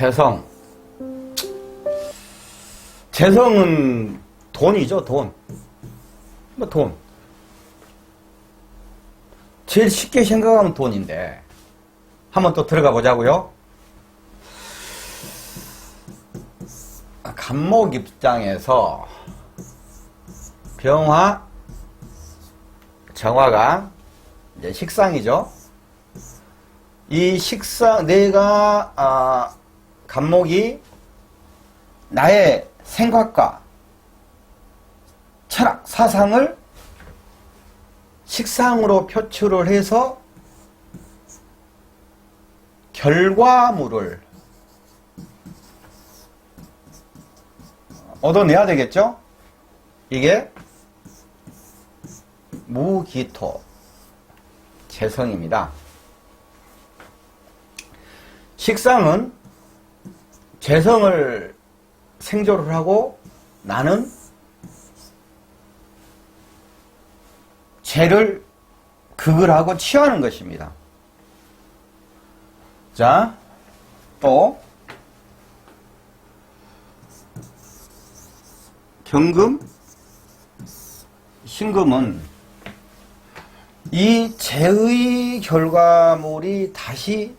재성. 재성은 돈이죠, 돈. 뭐 돈. 제일 쉽게 생각하면 돈인데. 한번 또 들어가 보자고요. 간목 입장에서 병화, 정화가 이제 식상이죠. 이 식상, 내가 간목이 나의 생각과 철학, 사상을 식상으로 표출을 해서 결과물을 얻어내야 되겠죠? 이게 무기토 재성입니다. 식상은 재성을 생조를 하고 나는 재를 극을 하고 취하는 것입니다. 자, 또 경금, 신금은 이 재의 결과물이 다시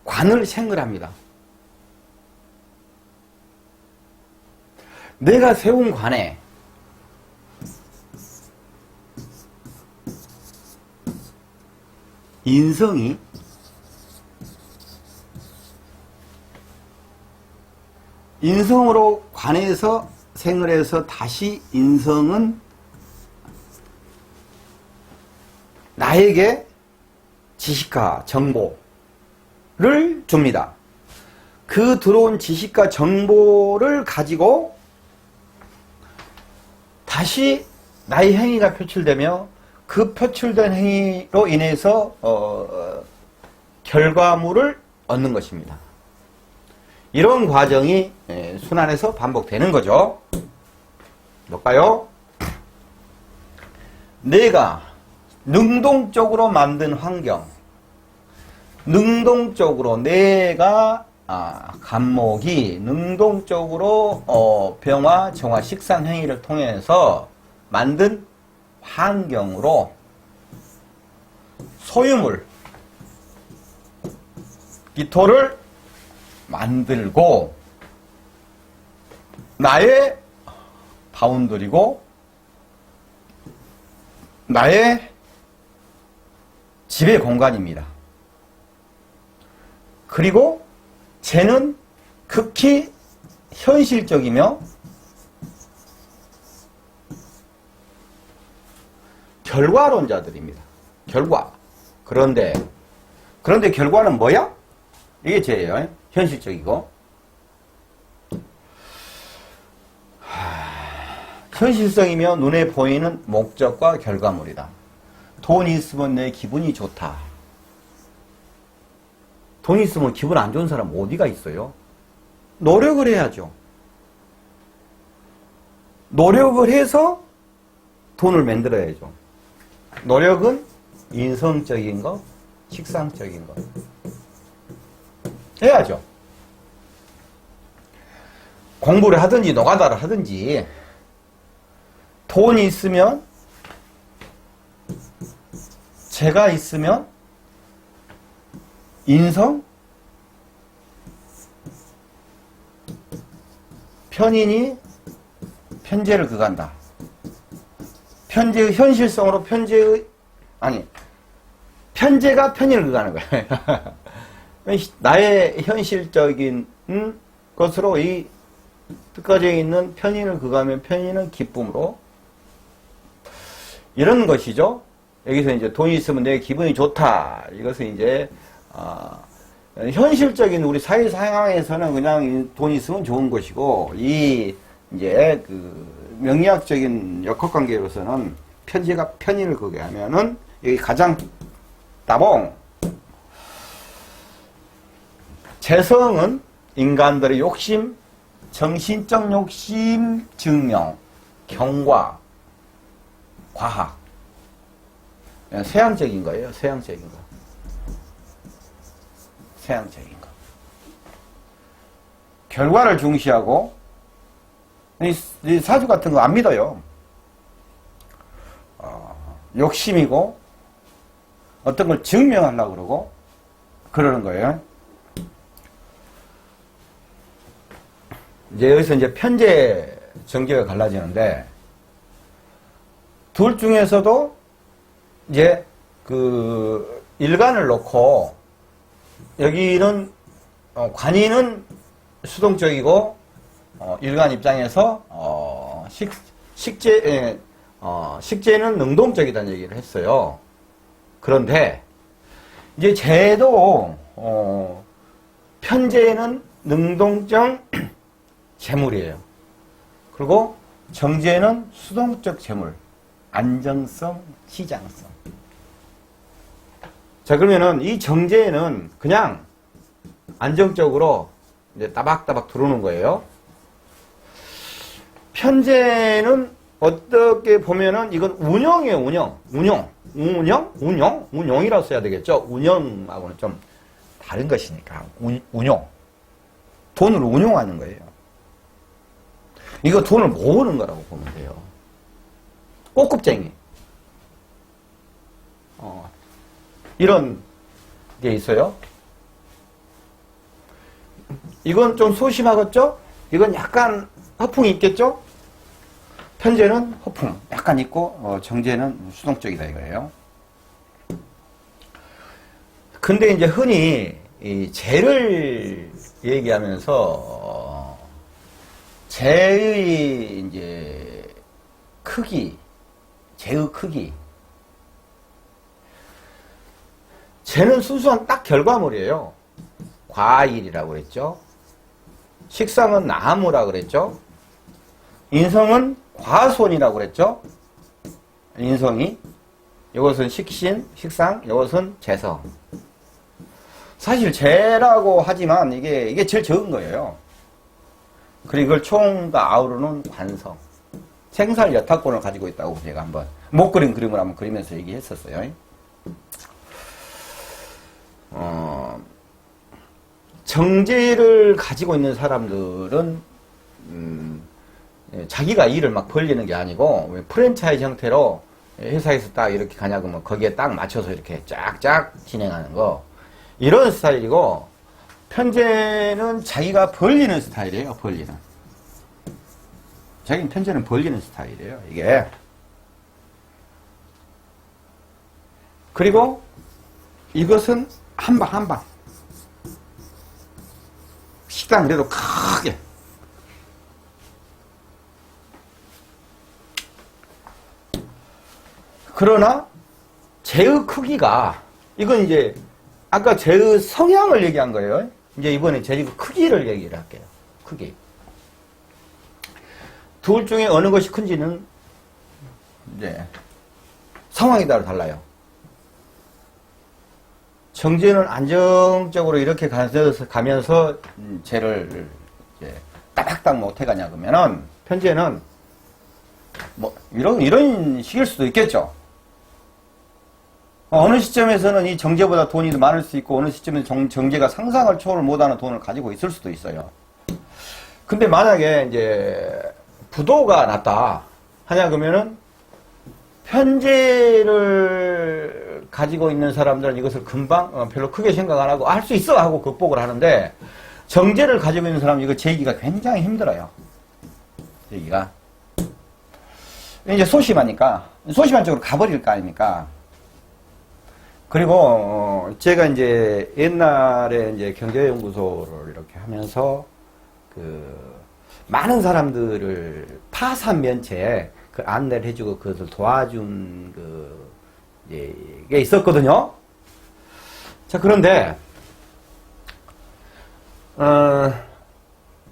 관을 생글합니다. 내가 세운 관에 인성이 인성으로 관해서 생을해서 다시 인성은 나에게 지식과 정보를 줍니다. 그 들어온 지식과 정보를 가지고 다시 나의 행위가 표출되며 그 표출된 행위로 인해서 결과물을 얻는 것입니다. 이런 과정이 순환해서 반복되는 거죠. 볼까요? 내가 능동적으로 만든 환경, 능동적으로 내가 간목이 능동적으로 병화, 정화, 식상 행위를 통해서 만든 환경으로 소유물, 기토를 만들고 나의 바운더리고 나의 지배 공간입니다. 그리고 쟤는 극히 현실적이며 결과론자들입니다. 결과. 그런데 결과는 뭐야? 이게 쟤예요. 현실적이고. 현실성이며 눈에 보이는 목적과 결과물이다. 돈이 있으면 내 기분이 좋다. 돈 있으면 기분 안 좋은 사람 어디가 있어요? 노력을 해야죠. 노력을 해서 돈을 만들어야죠. 노력은 인성적인 거, 식상적인 거 해야죠. 공부를 하든지 노가다를 하든지 돈이 있으면, 재가 있으면 인성, 편인이 편재를 극한다. 편재의 현실성으로 편재가 편인을 극하는 거예요. 나의 현실적인 것으로 이 특가적에 있는 편인을 극하면 편인은 기쁨으로, 이런 것이죠. 여기서 이제 돈이 있으면 내 기분이 좋다. 이것은 이제 현실적인 우리 사회 상황에서는 그냥 돈이 있으면 좋은 것이고, 이 이제 그 명리학적인 역학관계로서는 편지가 편인을 그게 하면은 여기 가장 따봉. 재성은 인간들의 욕심, 정신적 욕심, 증명, 경과, 과학. 서양적인 거예요. 서양적인 거. 서양적인 거. 결과를 중시하고, 이 사주 같은 거 안 믿어요. 욕심이고, 어떤 걸 증명하려고 그러고, 그러는 거예요. 이제 여기서 이제 편재 정제가 갈라지는데, 둘 중에서도 이제 그 일간을 놓고, 여기는, 관이는 수동적이고, 일간 입장에서, 식재는 능동적이다는 얘기를 했어요. 그런데, 이제 재도, 편재는 능동적 재물이에요. 그리고 정제는 수동적 재물. 안정성, 시장성. 자, 그러면은 이 정제는 그냥 안정적으로 이제 따박따박 들어오는 거예요. 편제는 어떻게 보면은 이건 운영이에요, 운영이라고 써야 되겠죠. 운영하고는 좀 다른 것이니까. 운용. 돈을 운용하는 거예요. 이거 돈을 모으는 거라고 보면 돼요. 꼬급쟁이. 이런 게 있어요. 이건 좀 소심하겠죠? 이건 약간 허풍이 있겠죠? 편제는 허풍 약간 있고, 정제는 수동적이다 이거예요. 근데 이제 흔히 이 재를 얘기하면서 재의 이제 크기, 재의 크기. 재는 순수한 딱 결과물이에요. 과일이라고 그랬죠. 식상은 나무라고 그랬죠. 인성은 과손이라고 그랬죠. 인성이. 이것은 식신, 식상, 이것은 재성. 사실 재라고 하지만 이게 제일 적은 거예요. 그리고 이걸 총 다 아우르는 관성. 생살 여타권을 가지고 있다고 제가 한번 못 그린 그림을 한번 그리면서 얘기했었어요. 정제를 가지고 있는 사람들은 자기가 일을 막 벌리는 게 아니고 프랜차이즈 형태로 회사에서 딱 이렇게 가냐 그러면 거기에 딱 맞춰서 이렇게 쫙쫙 진행하는 거, 이런 스타일이고, 편제는 자기가 벌리는 스타일이에요. 벌리는. 자기는 편제는 벌리는 스타일이에요. 이게. 그리고 이것은 한 방 한 방. 식당 그래도 크게. 그러나 재의 크기가, 이건 이제 아까 재의 성향을 얘기한 거예요. 이제 이번에 재의 크기를 얘기를 할게요. 크기. 둘 중에 어느 것이 큰지는 이제 상황에 따라 달라요. 정제는 안정적으로 이렇게 가면서 재를 이제 따박따박 못 해가냐 그러면은, 편제는 뭐 이런 식일 수도 있겠죠. 어느 시점에서는 이 정제보다 돈이 더 많을 수 있고, 어느 시점에는 정제가 상상을 초월 못하는 돈을 가지고 있을 수도 있어요. 근데 만약에 이제 부도가 났다 하냐 그러면은, 편제를 가지고 있는 사람들은 이것을 금방 별로 크게 생각 안 하고 할 수 있어 하고 극복을 하는데, 정제를 가지고 있는 사람은 이거 제기가 굉장히 힘들어요. 제기가. 이제 소심한 쪽으로 가버릴 거 아닙니까? 그리고 제가 이제 옛날에 이제 경제연구소를 이렇게 하면서 많은 사람들을 파산면체 그 안내를 해주고 그것을 도와준 게 있었거든요. 자, 그런데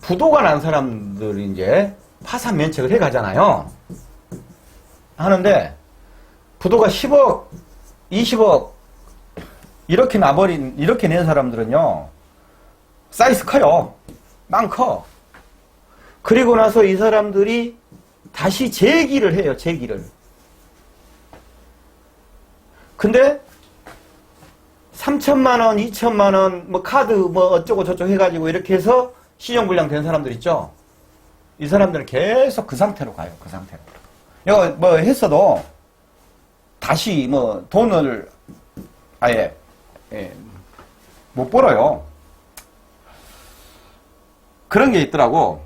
부도가 난 사람들이 이제 파산 면책을 해 가잖아요. 하는데 부도가 10억, 20억 이렇게 낸 사람들은요, 사이즈 커요. 빵 커. 그리고 나서 이 사람들이 다시 재기를 해요, 재기를. 근데 3천만 원, 2천만 원, 뭐 카드 뭐 어쩌고 저쩌고 해가지고 이렇게 해서 신용불량 된 사람들 있죠? 이 사람들은 계속 그 상태로 가요. 그 상태로. 이거 뭐 했어도 다시 뭐 돈을 아예 못 벌어요. 그런 게 있더라고.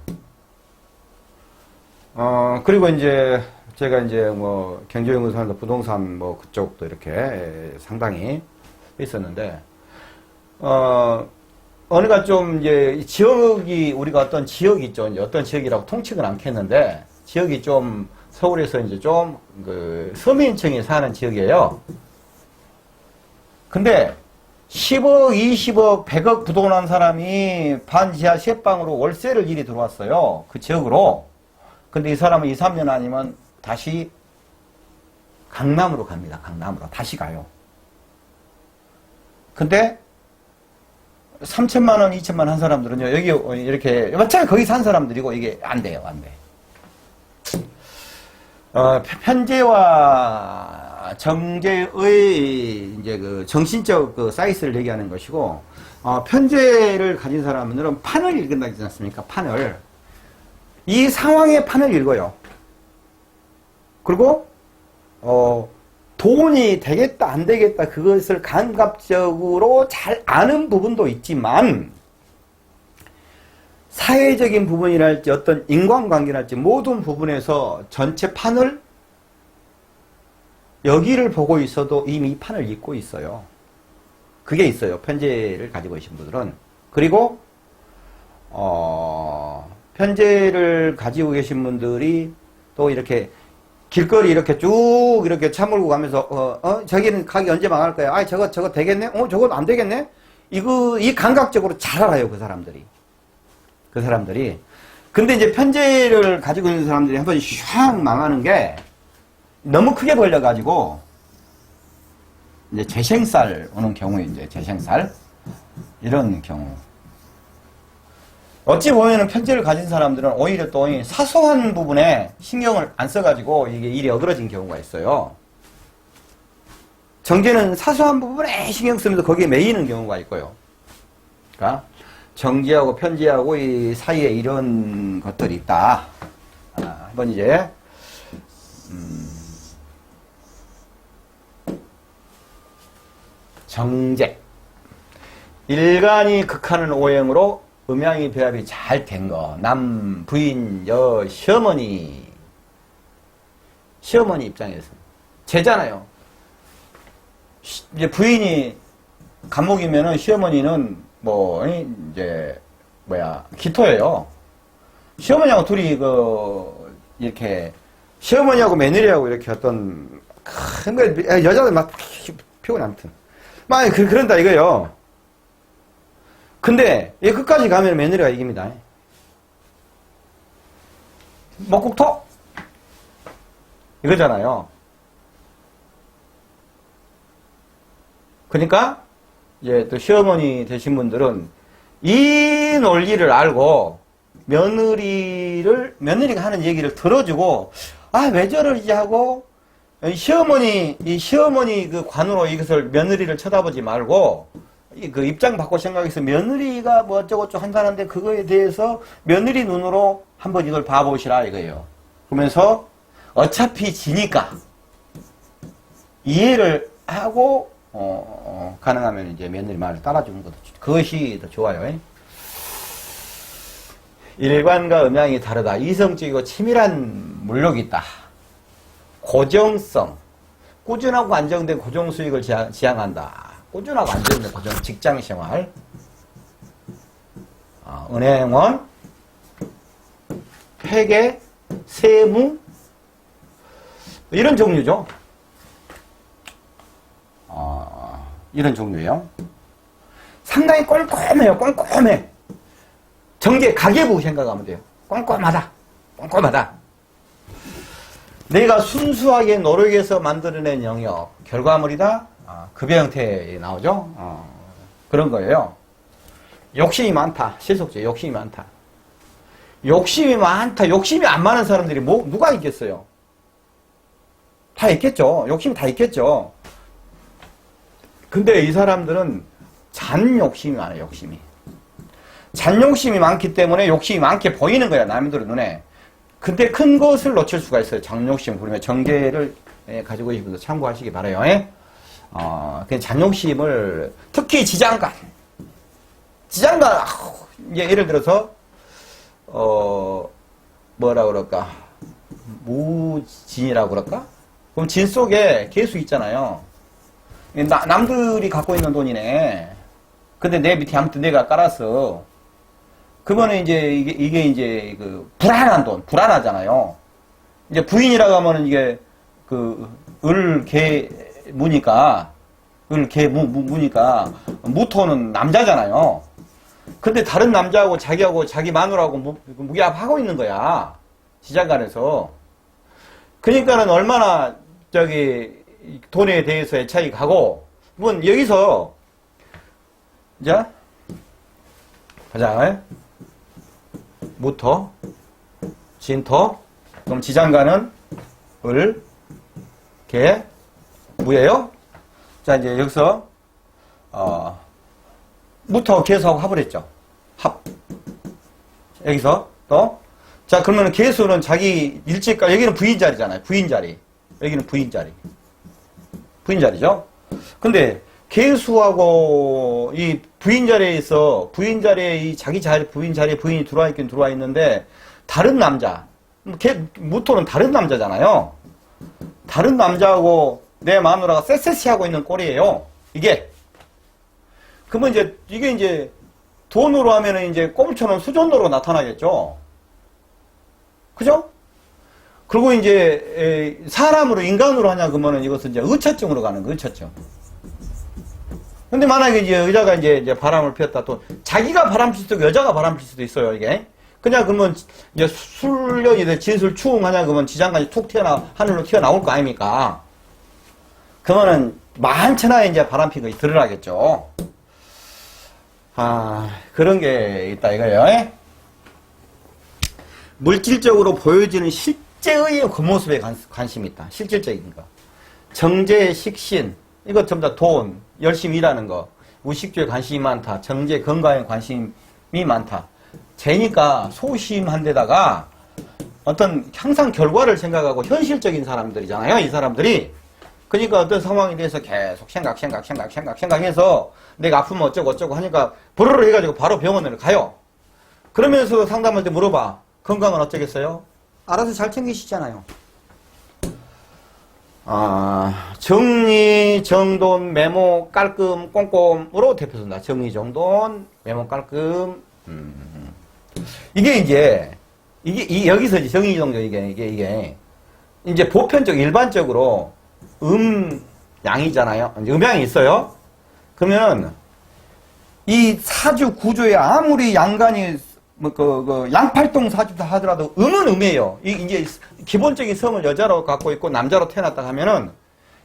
그리고 이제 제가 이제 뭐 경제연구소에서 부동산 뭐 그쪽도 이렇게 상당히 있었는데, 어느가 좀 이제 지역이, 우리가 어떤 지역이 있죠. 이제 어떤 지역이라고 통칭은 않겠는데, 지역이 좀 서울에서 이제 좀 그 서민층이 사는 지역이에요. 근데 10억, 20억, 100억 부동산 사람이 반지하 셋방으로 월세를 일이 들어왔어요. 그 지역으로. 근데 이 사람은 2, 3년 아니면 다시 강남으로 갑니다. 강남으로. 다시 가요. 근데 3천만 원, 2천만 원 한 사람들은요, 여기 이렇게, 마찬가지 거기 산 사람들이고 이게 안 돼요. 안 돼. 편제와 정제의 이제 그 정신적 그 사이즈를 얘기하는 것이고, 편제를 가진 사람들은 판을 읽는다지 않습니까? 판을. 이 상황의 판을 읽어요. 그리고, 돈이 되겠다, 안 되겠다, 그것을 감각적으로 잘 아는 부분도 있지만, 사회적인 부분이랄지 어떤 인간관계랄지 모든 부분에서 전체 판을 여기를 보고 있어도 이미 이 판을 읽고 있어요. 그게 있어요. 편제를 가지고 계신 분들은. 그리고 편제를 가지고 계신 분들이 또 이렇게 길거리 이렇게 쭉 이렇게 차 몰고 가면서 저기는 가게 언제 망할 거야? 아, 저거 되겠네? 저건 안 되겠네? 이 감각적으로 잘 알아요, 그 사람들이. 근데 이제 편제를 가지고 있는 사람들이 한번 샥 망하는 게 너무 크게 벌려가지고 이제 재생살 오는 경우에 이제 재생살 이런 경우. 어찌 보면은 편제를 가진 사람들은 오히려 또 사소한 부분에 신경을 안 써가지고 이게 일이 어그러진 경우가 있어요. 정제는 사소한 부분에 신경 쓰면서 거기에 매이는 경우가 있고요. 그러니까 정제하고 편제하고 이 사이에 이런 것들이 있다. 한번 이제 정제. 일간이 극하는 오행으로 음양이 배합이 잘 된 거. 남, 부인, 여, 시어머니. 시어머니 입장에서. 제잖아요. 이제 부인이 감목이면은 시어머니는 기토예요. 시어머니하고 둘이 이렇게, 시어머니하고 며느리하고 이렇게 어떤, 큰 거, 여자들 막 피곤해, 아무튼. 막, 그런다 이거요. 근데, 얘 끝까지 가면 며느리가 이깁니다. 먹국토? 이거잖아요. 그러니까, 이제 또 시어머니 되신 분들은 이 논리를 알고 며느리가 하는 얘기를 들어주고, 왜 저러지 하고, 이 시어머니 그 관으로 이것을 며느리를 쳐다보지 말고, 그 입장 바꿔 생각해서 며느리가 뭐 어쩌고저쩌고 한다는데 그거에 대해서 며느리 눈으로 한번 이걸 봐보시라 이거예요. 그러면서 어차피 지니까 이해를 하고 가능하면 이제 며느리 말을 따라주는 것도 그것이 더 좋아요. 일관과 음양이 다르다. 이성적이고 치밀한 물욕이 있다. 고정성. 꾸준하고 안정된 고정 수익을 지향한다. 꾸준하고 안정된 고정 직장 생활. 은행원, 회계, 세무 이런 종류죠. 이런 종류예요. 상당히 꼼꼼해요. 꼼꼼해. 정제 가계부 생각하면 돼요. 꼼꼼하다. 내가 순수하게 노력해서 만들어낸 영역 결과물이다. 급여 형태에 나오죠. 그런 거예요. 욕심이 많다. 실속제 욕심이 많다. 욕심이 안 많은 사람들이 누가 있겠어요? 다 있겠죠. 욕심이 다 있겠죠. 근데 이 사람들은 잔 욕심이 많아요, 욕심이. 잔 욕심이 많기 때문에 욕심이 많게 보이는 거야, 남들 눈에. 근데 큰 것을 놓칠 수가 있어요. 잔 욕심 부리면 정제를 가지고 계신 분들 참고하시기 바라요. 그 잔 욕심을, 특히 지장간, 이제 예를 들어서, 뭐라 그럴까, 무진이라고 그럴까? 그럼 진 속에 개수 있잖아요. 남들이 갖고 있는 돈이네. 근데 내 밑에 아무튼 내가 깔았어. 그거는 이제 이게 이제 그 불안한 돈, 불안하잖아요. 이제 부인이라고 하면은 이게 그 개 무니까 무니까 무토는 남자잖아요. 근데 다른 남자하고 자기하고 자기 마누라하고 무기합하고 있는 거야. 시장간에서. 그러니까는 얼마나 돈에 대해서 애착이 가고, 여기서 자 가자. 무토, 진토, 그럼 지장간은 을, 개, 무예요. 자, 이제 여기서 무토, 개수하고 합을 했죠. 합. 여기서 또, 자, 그러면 개수는 자기 일찍가, 여기는 부인 자리잖아요. 부인 자리. 여기는 부인 자리. 부인 자리죠. 근데 개수하고 이 부인 자리에서 부인 자리에 이 자기 자리 부인 자리에 부인이 들어와 있긴 들어와 있는데 다른 남자 무토는 다른 남자잖아요. 다른 남자하고 내 마누라가 쎄쎄시 하고 있는 꼴이에요. 이게 그러면 이게 이제 돈으로 하면은 이제 꼼수처럼 수존도로 나타나겠죠. 그죠? 그리고 이제 사람으로 인간으로 하냐 그러면은 이것은 이제 의처증으로 가는 거 의처증. 근데 만약에 이제 여자가 이제 바람을 피웠다 또 자기가 바람 필 수도 있고 여자가 바람 필 수도 있어요, 이게. 그냥 그러면 이제 술년이 돼 진술 추웅하냐 그러면 지장간이 툭 하늘로 튀어나올 거 아닙니까? 그러면은 만천하에 이제 바람 핀 것이 드러나겠죠. 그런 게 있다 이거예요. 물질적으로 보여지는 실제의 그 모습에 관심이 있다. 실질적인 거. 정제, 식신, 이거 전부 다 돈, 열심히 일하는 거, 무식주에 관심이 많다. 정제, 건강에 관심이 많다. 재니까 소심한 데다가 어떤 항상 결과를 생각하고 현실적인 사람들이잖아요. 이 사람들이. 그러니까 어떤 상황에 대해서 계속 생각해서 내가 아프면 어쩌고 하니까 부르르 해가지고 바로 병원을 가요. 그러면서 상담할 때 물어봐. 건강은 어쩌겠어요? 알아서 잘 챙기시잖아요. 정리, 정돈, 메모, 깔끔, 꼼꼼으로 대표선다. 정리, 정돈, 메모, 깔끔. 이게 이제, 여기서 이제 정리, 정돈, 이게, 이제 보편적, 일반적으로 양이잖아요. 음양이 있어요. 그러면, 이 사주 구조에 아무리 양간이, 양팔동 사주다 하더라도 음은 음이에요. 이제 기본적인 성을 여자로 갖고 있고 남자로 태어났다 하면은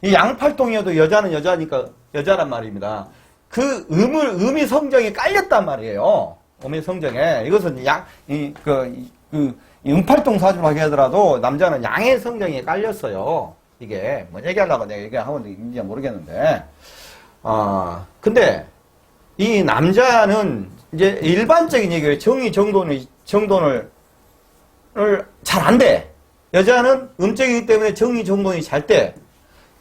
이 양팔동이어도 여자는 여자니까 여자란 말입니다. 그 음이 성정에 깔렸단 말이에요. 음의 성정에. 이것은 음팔동 사주로 하게 하더라도 남자는 양의 성정에 깔렸어요. 이게 뭐 얘기하려고 내가 얘기하고 있는지 모르겠는데. 근데 이 남자는 이제 일반적인 얘기예요. 정의, 정돈을 잘 안 돼. 여자는 음적이기 때문에 정의, 정돈이 잘 돼.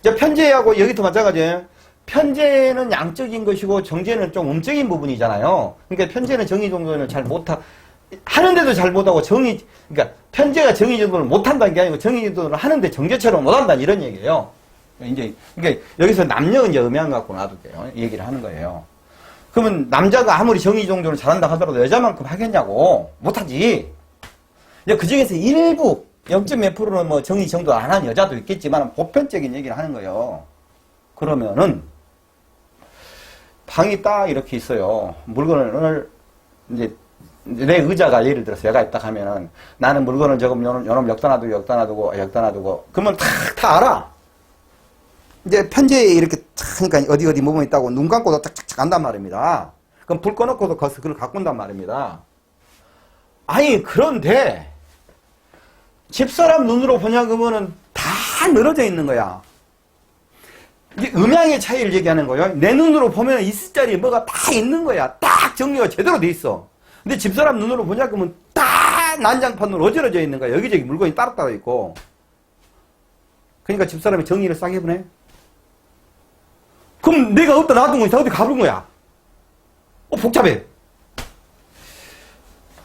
이제 편제하고 여기도 마찬가지예요. 편제는 양적인 것이고 정제는 좀 음적인 부분이잖아요. 그러니까 편제는 정의, 정돈을 잘 하는데도 잘 못하고 그러니까 편제가 정의, 정돈을 못한다는 게 아니고 정의, 정돈을 하는데 정제처럼 못한다는 이런 얘기예요. 그러니까 여기서 남녀 이제 음양 갖고 놔둘게요. 얘기를 하는 거예요. 그러면 남자가 아무리 정의 정돈을 잘한다 하더라도 여자만큼 하겠냐고. 못하지. 그 중에서 일부 0.몇 프로는 뭐 정의 정돈 안 하는 여자도 있겠지만 보편적인 얘기를 하는 거예요. 그러면은 방이 딱 이렇게 있어요. 물건을 이제 내 의자가 예를 들어서 얘가 있다 하면은 나는 물건을 조금 요놈 여기다 놔두고 그러면 다 알아. 이제 편지에 이렇게 그러니까 어디 뭐뭐 있다고 눈 감고도 착착착 한단 말입니다. 그럼 불 꺼놓고도 가서 그걸 갖고 온단 말입니다. 아니 그런데 집사람 눈으로 보냐 그러면은 다 늘어져 있는 거야. 이게 음양의 차이를 얘기하는 거예요. 내 눈으로 보면 있을 자리에 뭐가 다 있는 거야. 딱 정리가 제대로 돼 있어. 근데 집사람 눈으로 보냐 그러면 딱 난장판으로 어지러져 있는 거야. 여기저기 물건이 따로따로 있고. 그러니까 집사람이 정리를 싹 해보네. 그럼 내가 어디다 놔둔 거 있어? 어디 가본 거야? 복잡해.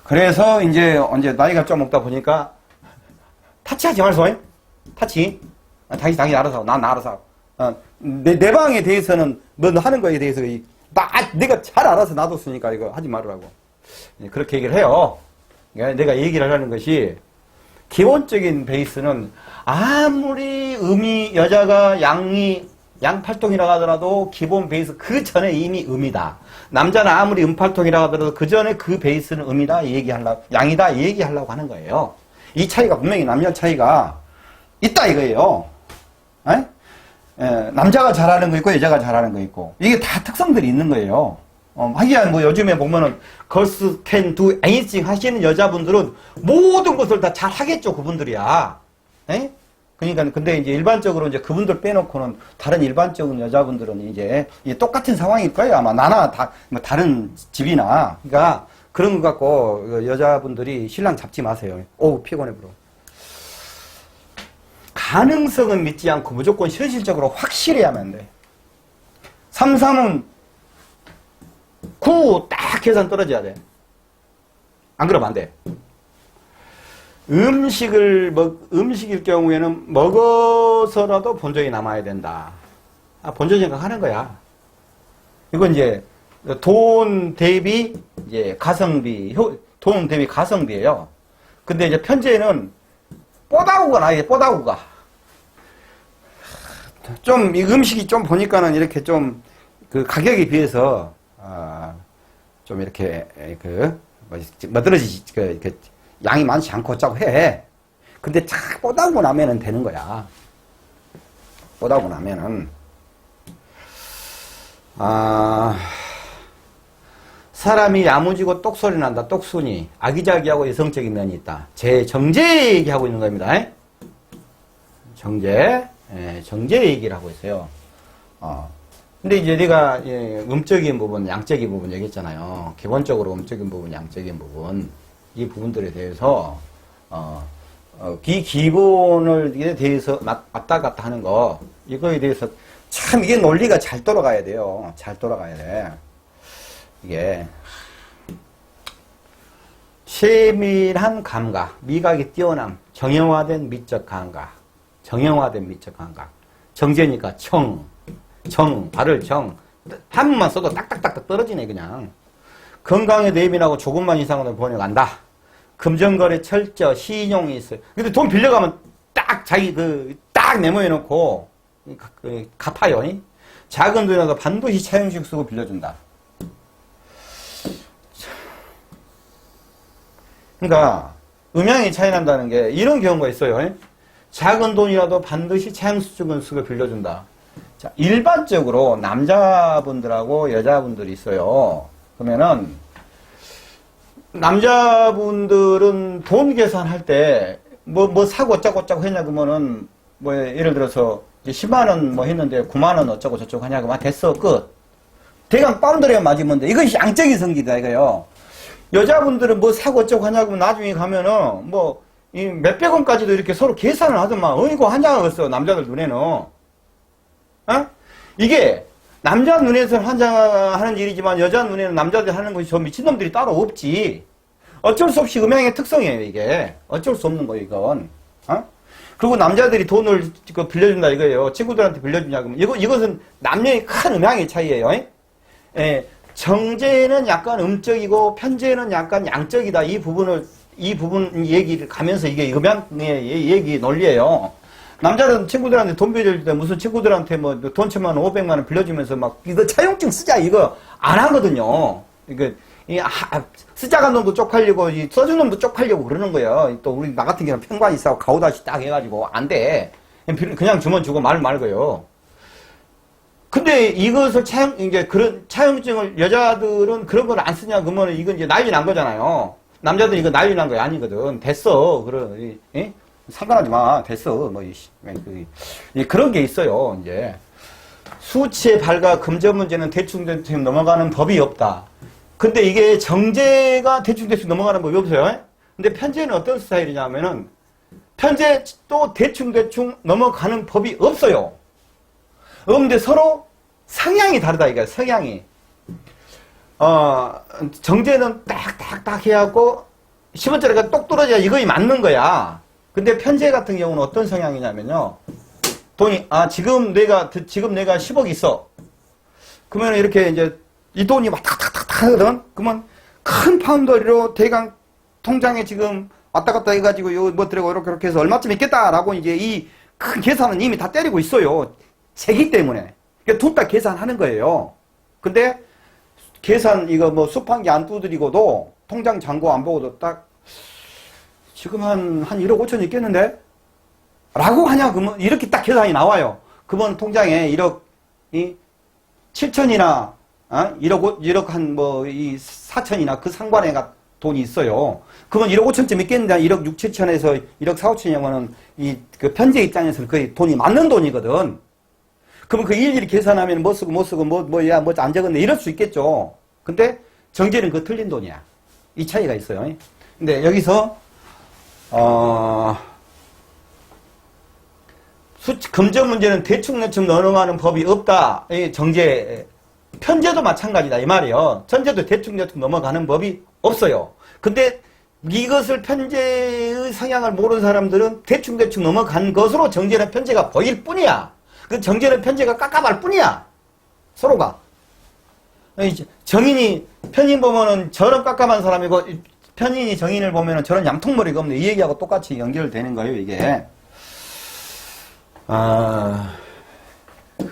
그래서 이제 나이가 좀 먹다 보니까 타치하지 말소. 타치. 당신 알아서. 난 알아서. 내 방에 대해서는 뭐 하는 거에 대해서 내가 잘 알아서 놔뒀으니까 이거 하지 말으라고. 그렇게 얘기를 해요. 내가 얘기를 하려는 것이 기본적인 베이스는 아무리 여자가 양팔통이라고 하더라도 기본 베이스 그 전에 이미 음이다. 남자는 아무리 음팔통이라고 하더라도 그 전에 그 베이스는 음이다 양이다 얘기하려고 하는 거예요. 이 차이가 분명히 남녀 차이가 있다 이거예요. 남자가 잘하는 거 있고 여자가 잘하는 거 있고 이게 다 특성들이 있는 거예요. 하기야 뭐 요즘에 보면은 걸스 캔 두 anything 하시는 여자분들은 모든 것을 다 잘 하겠죠 그분들이야. 그러니까 근데 이제 일반적으로 이제 그분들 빼놓고는 다른 일반적인 여자분들은 이제 똑같은 상황일 거예요 아마 나나 뭐 다른 집이나 그러니까 그런 거 갖고 여자분들이 신랑 잡지 마세요. 어우 피곤해 불어. 가능성은 믿지 않고 무조건 현실적으로 확실해야만 돼. 3, 9 딱 계산 떨어져야 돼. 안 그러면 안 돼. 음식일 경우에는 먹어서라도 본전이 남아야 된다. 본전 생각하는 거야. 이건 이제 돈 대비 이제 가성비, 돈 대비 가성비예요. 근데 이제 편제는 뽀다구가 나요. 뽀다구가. 좀 이 음식이 좀 보니까는 이렇게 좀 그 가격에 비해서 좀 이렇게 양이 많지 않고 짜고 해. 근데 착 뽀다구 나면은 되는 거야. 뽀다구 나면은 사람이 야무지고 똑소리 난다. 똑순이 아기자기하고 여성적인 면이 있다. 제 정제 얘기하고 있는 겁니다. 정제 얘기를 하고 있어요. 근데 이제 내가 음적인 부분, 양적인 부분 얘기했잖아요. 기본적으로 음적인 부분, 양적인 부분 이 부분들에 대해서 기본에 대해서 왔다 갔다 하는 거 이거에 대해서 참 이게 논리가 잘 돌아가야 돼요. 잘 돌아가야 돼. 이게 세밀한 감각, 미각이 뛰어남, 정형화된 미적 감각, 정제니까 발을 한 번만 써도 딱딱딱딱 떨어지네 그냥. 건강에 예민하고 조금만 이상으로 번역한다. 금전거래 철저, 신용이 있어요. 근데 돈 빌려가면 딱 자기 딱 메모해놓고 갚아요. 작은 돈이라도 반드시 차용식 쓰고 빌려준다. 그러니까 음양이 차이 난다는 게 이런 경우가 있어요. 작은 돈이라도 반드시 차용식 쓰고 빌려준다. 자, 일반적으로 남자분들하고 여자분들이 있어요. 그러면은 남자분들은 돈 계산할 때 뭐 사고 어쩌고 했냐 그러면은 뭐 예를 들어서 10만원 뭐 했는데 9만원 어쩌고 저쩌고 하냐 그러면 됐어 끝. 대강 빰들어야 맞으면 돼. 이것이 양적인 성기다 이거요. 여자분들은 뭐 사고 어쩌고 하냐고 나중에 가면은 뭐 이 몇백 원까지도 이렇게 서로 계산을 하더만 이거 환장하겠어 남자들 눈에는. 이게 남자 눈에서는 환장하는 일이지만 여자 눈에는 남자들이 하는 것이 저 미친놈들이 따로 없지. 어쩔 수 없이 음양의 특성이에요 이게. 어쩔 수 없는 거예요 이건. 그리고 남자들이 돈을 빌려준다 이거예요. 친구들한테 빌려주냐 그러면 이것은 남녀의 큰 음양의 차이예요. 정제는 약간 음적이고 편제는 약간 양적이다. 이 부분 얘기를 가면서 이게 음양의 얘기 논리예요. 남자는 친구들한테 돈 빌려줄 때 무슨 친구들한테 뭐 돈 1,000만 원, 500만 원 빌려주면서 막 이거 차용증 쓰자 이거 안 하거든요. 이거 쓰자간 놈도 쪽팔리고 써준 놈도 쪽팔리고 그러는 거예요. 또 우리 나 같은 경우는 평관이 있어 가오다시 딱 해가지고 안 돼. 그냥 주면 주고 말 말고요. 근데 이것을 그런 차용증을 여자들은 그런 걸 안 쓰냐 그러면 이건 이제 난리 난 거잖아요. 남자들은 이거 난리 난 거 아니거든. 됐어. 상관하지 마. 됐어. 그런 게 있어요, 이제. 수치의 발과 금전 문제는 대충대충 넘어가는 법이 없다. 근데 이게 정제가 대충대충 넘어가는 법이 없어요. 근데 편제는 어떤 스타일이냐면은 편제 또 대충대충 넘어가는 법이 없어요. 없는데 서로 성향이 다르다 이거야. 성향이. 정제는 딱딱딱 해갖고 10원짜리가 똑 떨어져야 이거이 맞는 거야. 근데 편제 같은 경우는 어떤 성향이냐면요. 돈이, 지금 내가 10억 있어. 그러면 이렇게 이제 이 돈이 막 탁탁탁탁 하거든? 그러면 큰 파운더리로 대강 통장에 지금 왔다 갔다 해가지고 요 뭐더라고 이렇게 해서 얼마쯤 있겠다라고 이제 이 큰 계산은 이미 다 때리고 있어요. 세기 때문에. 그러니까 돈 딱 계산하는 거예요. 근데 계산 이거 뭐 수판기 안 두드리고도 통장 잔고 안 보고도 딱 지금 한 1억 5천 있겠는데? 라고 하냐 그러면 이렇게 딱 계산이 나와요. 그러면 통장에 1억 7천이나 1억 한 뭐 이 4천이나 그 상관에가 돈이 있어요. 그러면 1억 5천쯤 있겠는데 1억 6, 7천에서 1억 4, 5천이면은 그 편제 입장에서는 거의 돈이 맞는 돈이거든. 그러면 그 일일이 계산하면 뭐 쓰고 뭐야 뭐 안 적었네 이럴 수 있겠죠. 근데 정제는 그 틀린 돈이야. 이 차이가 있어요. 근데 여기서 금전 문제는 대충대충 넘어가는 법이 없다. 정제 편제도 마찬가지다 이 말이에요. 천제도 대충대충 넘어가는 법이 없어요. 근데 이것을 편제의 성향을 모르는 사람들은 대충대충 넘어간 것으로 정제는 편제가 보일 뿐이야. 그 정제는 편제가 깝깝할 뿐이야. 서로가. 정인이 편인 보면은 저런 깝깝한 사람이고 편인이 정인을 보면은 저런 양통머리가 없네. 이 얘기하고 똑같이 연결되는 거예요, 이게.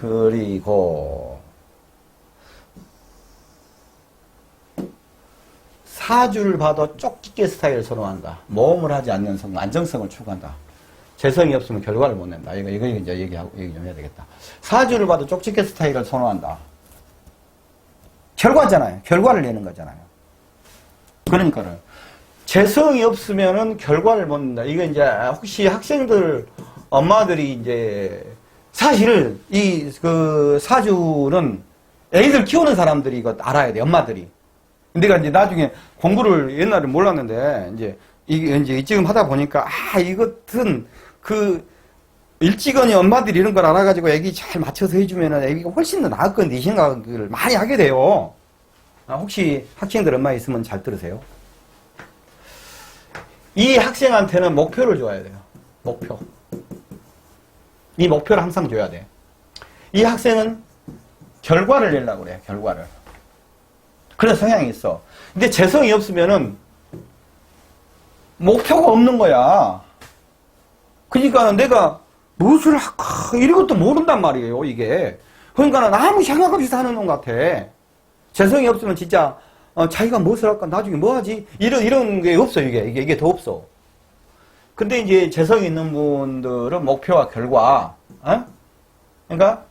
그리고 사주를 봐도 쪽집게 스타일을 선호한다. 모험을 하지 않는 성, 안정성을 추구한다. 재성이 없으면 결과를 못 낸다. 이거 이제 얘기 좀 해야 되겠다. 사주를 봐도 쪽집게 스타일을 선호한다. 결과잖아요. 결과를 내는 거잖아요. 그러니까는 재성이 없으면은 결과를 못 낸다. 이거 이제 혹시 학생들 엄마들이 이제 사실 그 사주는 애들 키우는 사람들이 이거 알아야 돼. 엄마들이. 내가 이제 나중에 공부를 옛날에 몰랐는데 이제 지금 하다 보니까 이것은 그 일찍은 엄마들이 이런 걸 알아가지고 애기 잘 맞춰서 해주면은 애기가 훨씬 더 나을 건데 이 생각을 많이 하게 돼요. 혹시 학생들 엄마 있으면 잘 들으세요. 이 학생한테는 목표를 줘야 돼요. 목표. 이 목표를 항상 줘야 돼. 이 학생은 결과를 내려고 그래요. 결과를. 그런 성향이 있어. 근데 재성이 없으면은 목표가 없는 거야. 그러니까 내가 무엇을 할까 이런 것도 모른단 말이에요. 이게. 그러니까 아무 생각 없이 사는 놈 같아. 재성이 없으면 진짜 자기가 무엇을 할까 나중에 뭐 하지 이런 게 없어. 이게 더 없어. 근데 이제 재성이 있는 분들은 목표와 결과, 그러니까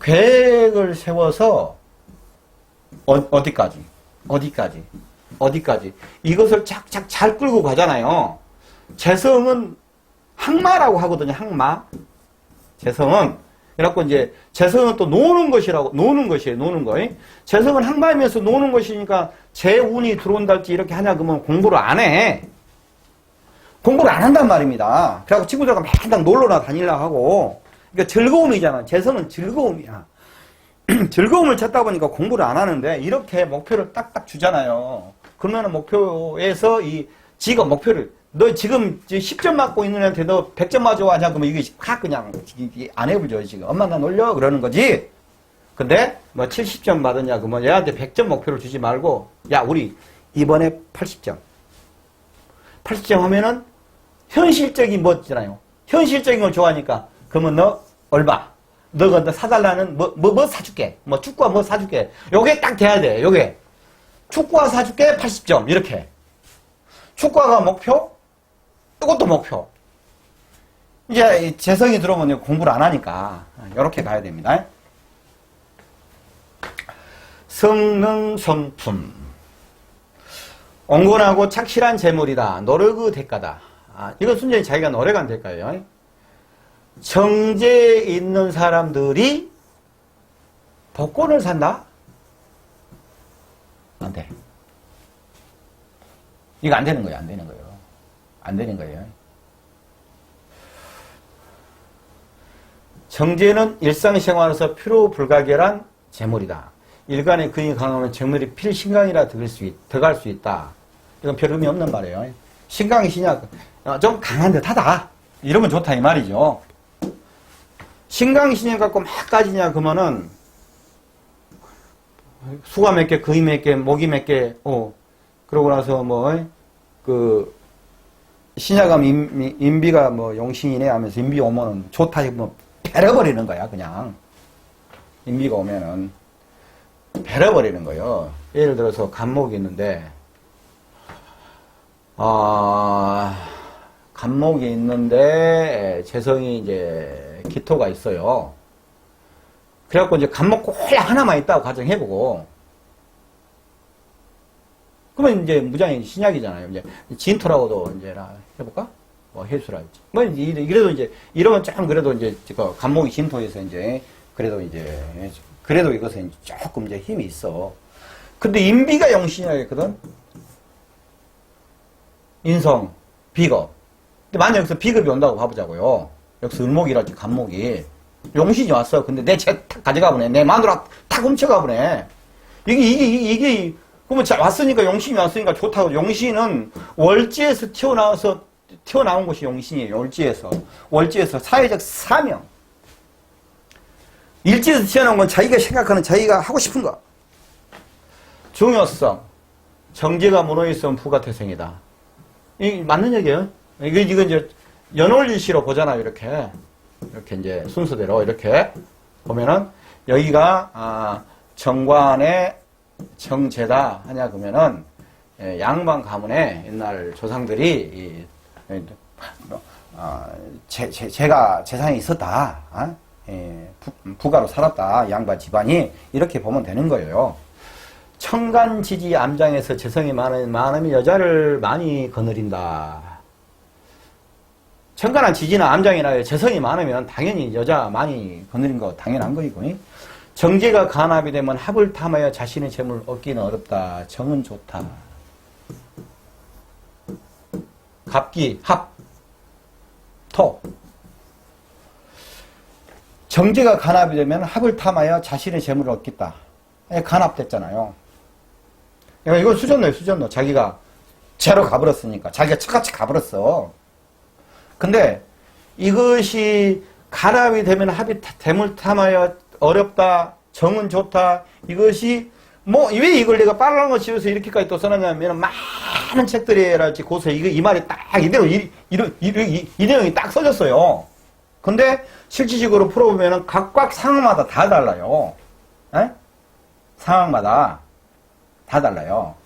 계획을 세워서 어디까지 이것을 착착 잘 끌고 가잖아요. 재성은 항마라고 하거든요. 항마. 재성은 그래갖고 이제 재성은 또 노는 것이에요. 노는 거. 재성은 항마이면서 노는 것이니까 제 운이 들어온다 할지 이렇게 하냐 그러면 공부를 안 해. 공부를 안 한단 말입니다. 그래갖고 친구들과 맨날 놀러나 다니려고 하고. 그러니까 즐거움이잖아. 재성은 즐거움이야. 즐거움을 찾다 보니까 공부를 안 하는데 이렇게 목표를 딱딱 주잖아요. 그러면 목표에서 지가 목표를 너 지금 10점 맞고 있는 애한테 너 100점 맞아 하냐 그러면 이게 그냥 안 해보죠. 지금 엄마 나 놀려 그러는 거지. 근데 뭐 70점 받았냐 그러면 얘한테 100점 목표를 주지 말고 야 우리 이번에 80점 하면은 현실적인 뭐 있잖아요. 현실적인 걸 좋아하니까 그러면 너 얼마 너가 사달라는 뭐 사줄게. 뭐 축구화 뭐 사줄게. 요게 딱 돼야 돼. 요게 축구화 사줄게 80점 이렇게. 축구화가 목표, 이것도 목표. 이제 재성이 들어오면 공부를 안 하니까 이렇게 가야 됩니다. 성능 성품. 온건하고 착실한 재물이다. 노력의 대가다. 이건 순전히 자기가 노력한 대가예요. 정제에 있는 사람들이 복권을 산다? 안 돼. 이거 안 되는 거예요. 안 되는 거예요. 안 되는 거예요. 정제는 일상생활에서 필요 불가결한 재물이다. 일간의 근이 강하면 정물이 필신강이라 들어갈 수 있다. 이건 별 의미 없는 말이에요. 신강이 신약, 좀 강한 듯 하다. 이러면 좋다, 이 말이죠. 신강이 신약 갖고 막 따지냐, 그러면은, 수가 몇 개, 근이 몇 개, 목이 몇 개, 그러고 나서 신약하면 인비가 용신이네 하면서 인비 오면은 좋다, 배려버리는 거야, 그냥. 인비가 오면은. 배려버리는 거예요. 예를 들어서 간목이 있는데, 간목이 있는데, 재성이 이제 기토가 있어요. 그래갖고 이제 간목 꼭 하나만 있다고 가정해보고, 그러면 이제 무장이 신약이잖아요. 이제 진토라고도 이제 해볼까? 해수라. 이래도 이제, 이러면 좀 그래도 이제, 간목이 진토에서 이제, 그래도 이것은 조금 이제 힘이 있어. 근데 인비가 용신이라겠거든? 인성, 비겁. 근데 만약 여기서 비겁이 온다고 봐보자고요. 여기서 을목이랄지 간목이. 용신이 왔어. 근데 내 책 가져가 보네. 내 마누라 탁 훔쳐가 보네. 이게, 그러면 왔으니까 용신이 왔으니까 좋다고. 용신은 월지에서 튀어나온 곳이 용신이에요. 월지에서 사회적 사명. 일지에서 튀어나온 건 자기가 생각하는 자기가 하고 싶은 거. 중요성. 정제가 무너있으면 부가태생이다. 이 맞는 얘기예요. 이거 이제 연월일시로 보잖아요. 이렇게 이제 순서대로 이렇게 보면은 여기가 정관의 정제다 하냐 그러면은 양반 가문의 옛날 조상들이 제가 재산이 있었다. 부가로 살았다. 양반 집안이. 이렇게 보면 되는 거예요. 청간지지 암장에서 재성이 많으면 여자를 많이 거느린다. 청간한 지지나 암장이나 재성이 많으면 당연히 여자 많이 거느린 거 당연한 거이고. 정제가 간합이 되면 합을 탐하여 자신의 재물을 얻기는 어렵다. 정은 좋다. 갑기, 합, 토. 정제가 간합이 되면 합을 탐하여 자신의 재물을 얻겠다. 간합됐잖아요. 이건 수전노예요, 수전노. 자기가 죄로 가버렸으니까. 자기가 척같이 가버렸어. 근데 이것이 간합이 되면 합이 재물 탐하여 어렵다. 정은 좋다. 이것이 왜 이걸 내가 빨간 거 지어서 이렇게까지 또 써놨냐면 많은 책들이랄지 고서 이 말이 딱 이대로 이 내용이 딱 써졌어요. 근데 실질적으로 풀어보면은 각각 상황마다 다 달라요. 상황마다 다 달라요.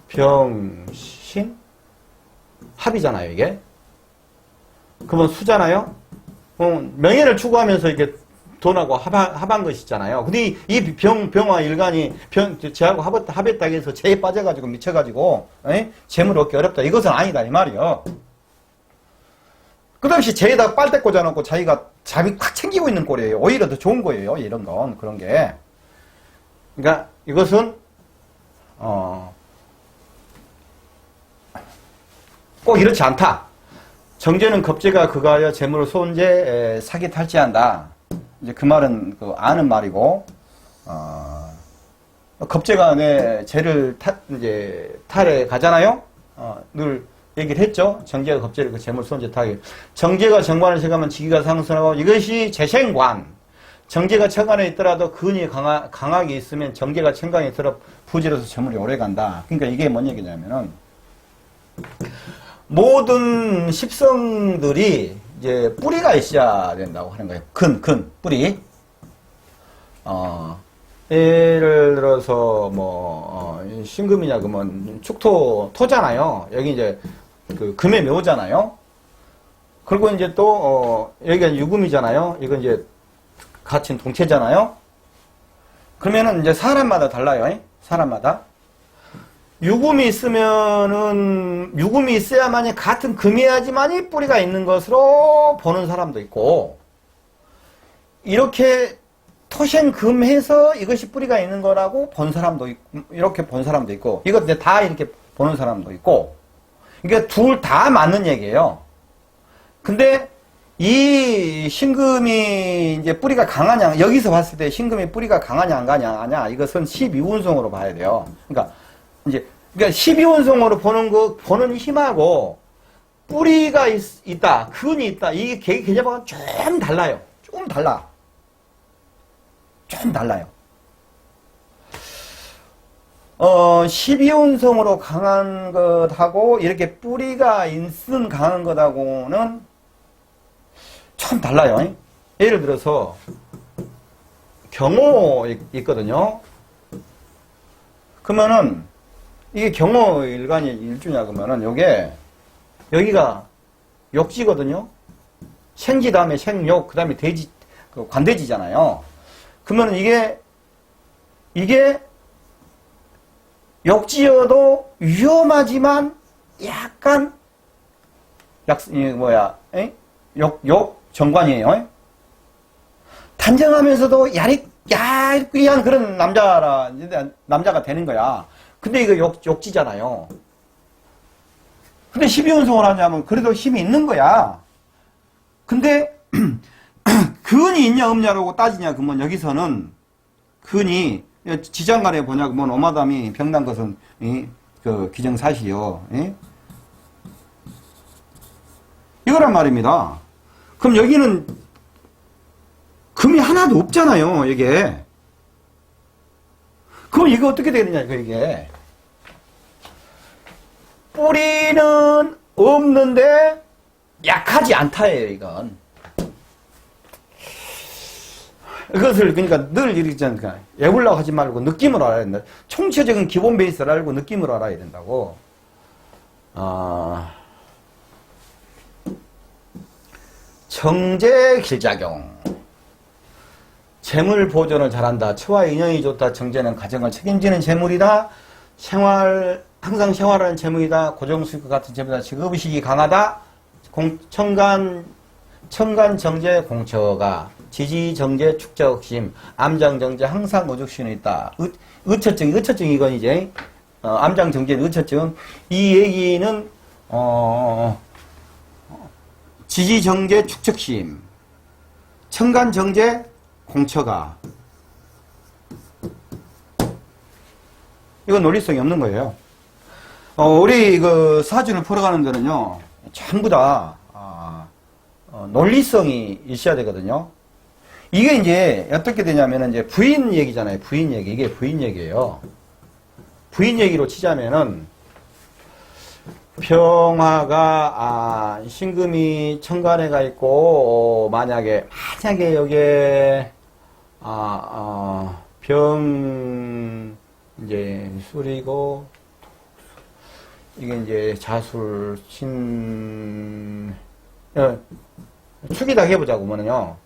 병신? 합이잖아요, 이게. 그러면 수잖아요? 명예를 추구하면서 이게 돈하고 합한 것이잖아요. 근데 이 병화 일간이 쟤하고 합했다 해서 죄에 빠져가지고 미쳐가지고, 재물 얻기 어렵다. 이것은 아니다, 이 말이요. 그 당시 죄에다 빨대 꽂아놓고 자기가 잡이 콱 챙기고 있는 꼴이에요. 오히려 더 좋은 거예요, 이런 건. 그런 게. 그러니까 이것은, 꼭 이렇지 않다. 정제는 겁제가 그가하여 재물을 손재 사기 탈취한다. 이제 그 말은 아는 말이고, 겁제가 내 죄를 이제 탈에 가잖아요. 늘 얘기를 했죠. 정제가 겁제를 재물 손재 타기. 정제가 정관을 생각하면 지기가 상승하고 이것이 재생관. 정제가 천간에 있더라도 근이 강하게 있으면 정제가 천간에 들어 부지로서 재물이 오래 간다. 그러니까 이게 뭔 얘기냐면은 모든 십성들이 이제 뿌리가 있어야 된다고 하는 거예요. 뿌리. 예를 들어서 신금이냐 그러면 토잖아요. 여기 이제 금의 묘잖아요. 그리고 이제 또 여기가 유금이잖아요. 이건 이제 갇힌 동체잖아요. 그러면은 이제 사람마다 달라요. 사람마다. 유금이 있어야만이 같은 금이어야지만이 뿌리가 있는 것으로 보는 사람도 있고, 이렇게 토생금해서 이것이 뿌리가 있는 거라고 본 사람도 있고, 이렇게 본 사람도 있고, 이것 다 이렇게 보는 사람도 있고, 이게 둘 다 맞는 얘기예요. 근데 이 신금이 이제 뿌리가 강하냐, 여기서 봤을 때 신금이 뿌리가 강하냐 안 가냐, 이것은 12운성으로 봐야 돼요. 그러니까 12운성으로 보는 힘하고 뿌리가 있다, 근이 있다, 이게 개념하고는 좀 달라요. 좀 달라요. 좀 달라요. 12운성으로 강한 것하고 이렇게 뿌리가 있은 강한 것하고는 좀 달라요. 예를 들어서 경호 있거든요. 그러면은 이게 경호 일간이 일주냐 그러면은 여기가 욕지거든요. 생지 다음에 생욕, 그 다음에 돼지, 관돼지잖아요. 그러면 이게 욕지여도 위험하지만 약간 정관이에요. 단정하면서도 야리꾸리한 그런 남자가 되는 거야. 근데 이거 욕지잖아요. 근데 12운성을 하냐면 그래도 힘이 있는 거야. 근데 근이 있냐 없냐라고 따지냐 그러면 여기서는 근이 지장간에 보냐 그러면 오마담이 병난 것은 그 기정사실이요. 이거란 말입니다. 그럼 여기는 금이 하나도 없잖아요. 이게. 그럼 이거 어떻게 되느냐 이게. 뿌리는 없는데 약하지 않다예요. 이건. 이것을 그러니까 늘 이렇게 있잖아요. 외우려고 하지 말고 느낌으로 알아야 된다. 총체적인 기본 베이스를 알고 느낌으로 알아야 된다고. 정제 길작용. 재물 보존을 잘한다. 처와 인연이 좋다. 정제는 가정을 책임지는 재물이다. 항상 생활하는 재물이다. 고정수익과 같은 재물이다. 직업의식이 강하다. 청간 정제 공처가 지지 정제 축적 흑심 암장 정제 항상 오죽신이 있다. 의처증 이건 이제 암장 정제는 의처증. 이 얘기는 지지 정제 축적심 청간 정제 공처가 이건 논리성이 없는 거예요. 우리 그 사주를 풀어가는 데는요 전부 다 논리성이 있어야 되거든요. 이게 이제 어떻게 되냐면은 이제 부인 얘기잖아요. 부인 얘기. 이게 부인 얘기예요. 부인 얘기로 치자면은 병화가 신금이 천간에가 있고 만약에 여기에 병 이제 술이고 이게 이제 자술 신 축이다 해보자고 하면은요.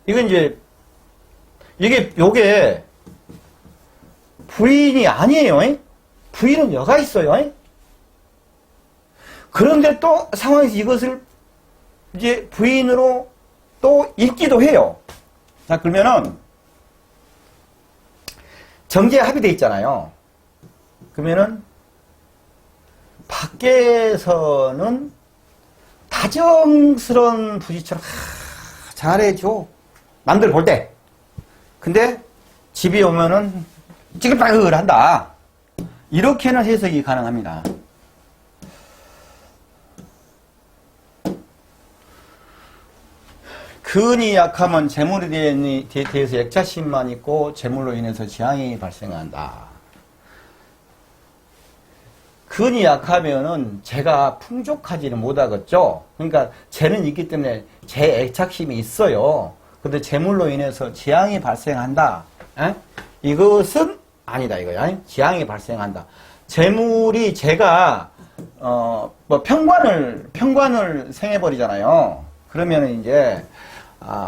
이건 이제 요게 부인이 아니에요. 부인은 여가 있어요. 그런데 또 상황에서 이것을 이제 부인으로 또 읽기도 해요. 자, 그러면은 정제에 합의되어 있잖아요. 그러면은 밖에서는 다정스러운 부지처럼 잘해줘. 남들 볼 때. 근데 집에 오면은 찌글빠글한다. 이렇게는 해석이 가능합니다. 근이 약하면 재물에 대해서 액자심만 있고 재물로 인해서 재앙이 발생한다. 근이 약하면은 재가 풍족하지는 못하겠죠. 그러니까 재는 있기 때문에 재 애착심이 있어요. 근데 재물로 인해서 재앙이 발생한다. 이것은 아니다 이거야. 재앙이 발생한다. 재물이 재가 뭐 편관을 생해버리잖아요. 그러면은 이제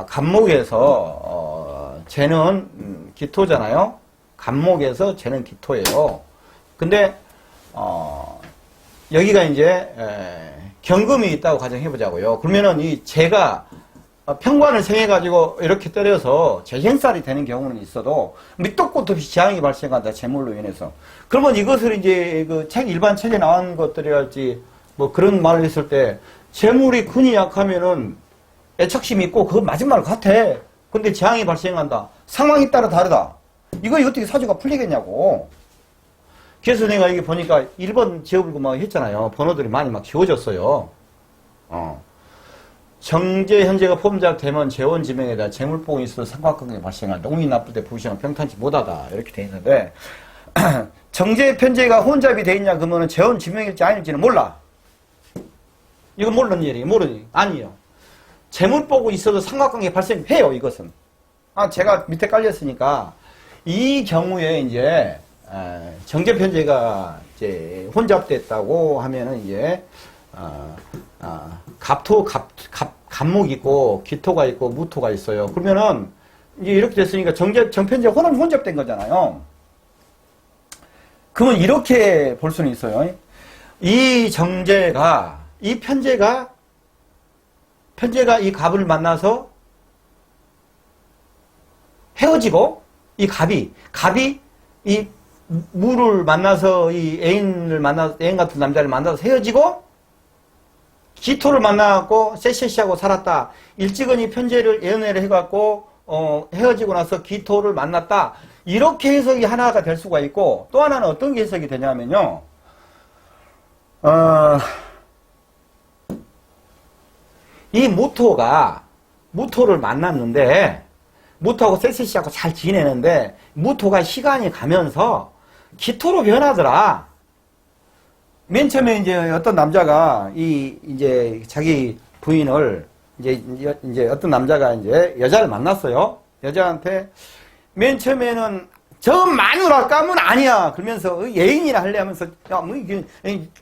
간목에서 재는 기토잖아요. 간목에서 재는 기토예요. 근데 여기가 이제 경금이 있다고 가정해보자고요. 그러면은 이 재가 평관을 생해가지고 이렇게 때려서 재생살이 되는 경우는 있어도 밑도 끝도 없이 재앙이 발생한다, 재물로 인해서. 그러면 이것을 이제 그 일반 책에 나온 것들이랄지 뭐 그런 말을 했을 때 재물이 근이 약하면은 애착심이 있고 그건 맞은 말 같아. 근데 재앙이 발생한다. 상황에 따라 다르다. 이거 어떻게 사주가 풀리겠냐고. 그래서 내가 이게 보니까 1번 지어불고 막 했잖아요. 번호들이 많이 막 지워졌어요. 정제 현재가 포함되면 재원지명에다 재물복이 있어도 삼각관계가 발생한다. 운이 나쁠 때 부시는 평탄치 못하다. 이렇게 돼 있는데 정제 편제가 혼잡이 돼 있냐 그러면 재원지명일지 아닐지는 몰라. 이건 모르는 일이에요. 아니에요. 재물복이 있어도 삼각관계 발생해요. 이것은. 제가 밑에 깔렸으니까 이 경우에 이제 정제 편제가 이제 혼잡됐다고 하면은 이제 갑목 있고 기토가 있고 무토가 있어요. 그러면은 이제 이렇게 됐으니까 정편제 혼은 혼잡된 거잖아요. 그러면 이렇게 볼 수는 있어요. 이 정제가 이 편제가 이 갑을 만나서 헤어지고 이 갑이 이 무를 만나서 이 애인 같은 남자를 만나서 헤어지고 기토를 만나갖고 세시하고 살았다. 일찍은 이 편제를 예언을 해갖고 헤어지고 나서 기토를 만났다. 이렇게 해석이 하나가 될 수가 있고 또 하나는 어떤 게 해석이 되냐면요. 이 무토를 만났는데 무토하고 세시하고 잘 지내는데 무토가 시간이 가면서 기토로 변하더라. 맨 처음에 이제 어떤 남자가 이제 자기 부인을 이제 어떤 남자가 이제 여자를 만났어요. 여자한테 맨 처음에는 저 마누라 까면 아니야. 그러면서 예인이나 할래 하면서 야 뭐 이게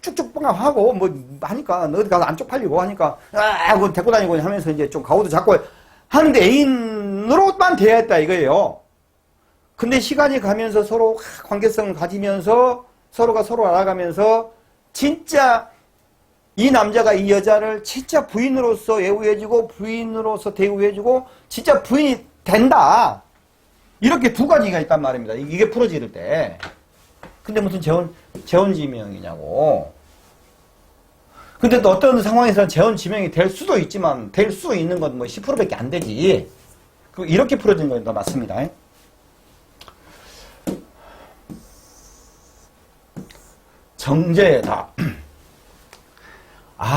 쭉쭉 뻥하고 뭐 하니까 어디 가서 안 쪽팔리고 하니까 뭐 데리고 다니고 하면서 이제 좀 가오도 잡고 하는데 애인으로만 돼야 했다 이거예요. 근데 시간이 가면서 서로 관계성을 가지면서 서로가 서로 알아가면서 진짜 이 남자가 이 여자를 진짜 부인으로서 예우해주고 부인으로서 대우해주고 진짜 부인이 된다. 이렇게 두 가지가 있단 말입니다. 이게 풀어지를 때. 근데 무슨 재혼지명이냐고. 근데 또 어떤 상황에서는 재혼지명이 될 수도 있지만 될 수 있는 건 뭐 10%밖에 안 되지. 이렇게 풀어진 건 더 맞습니다. 정제다.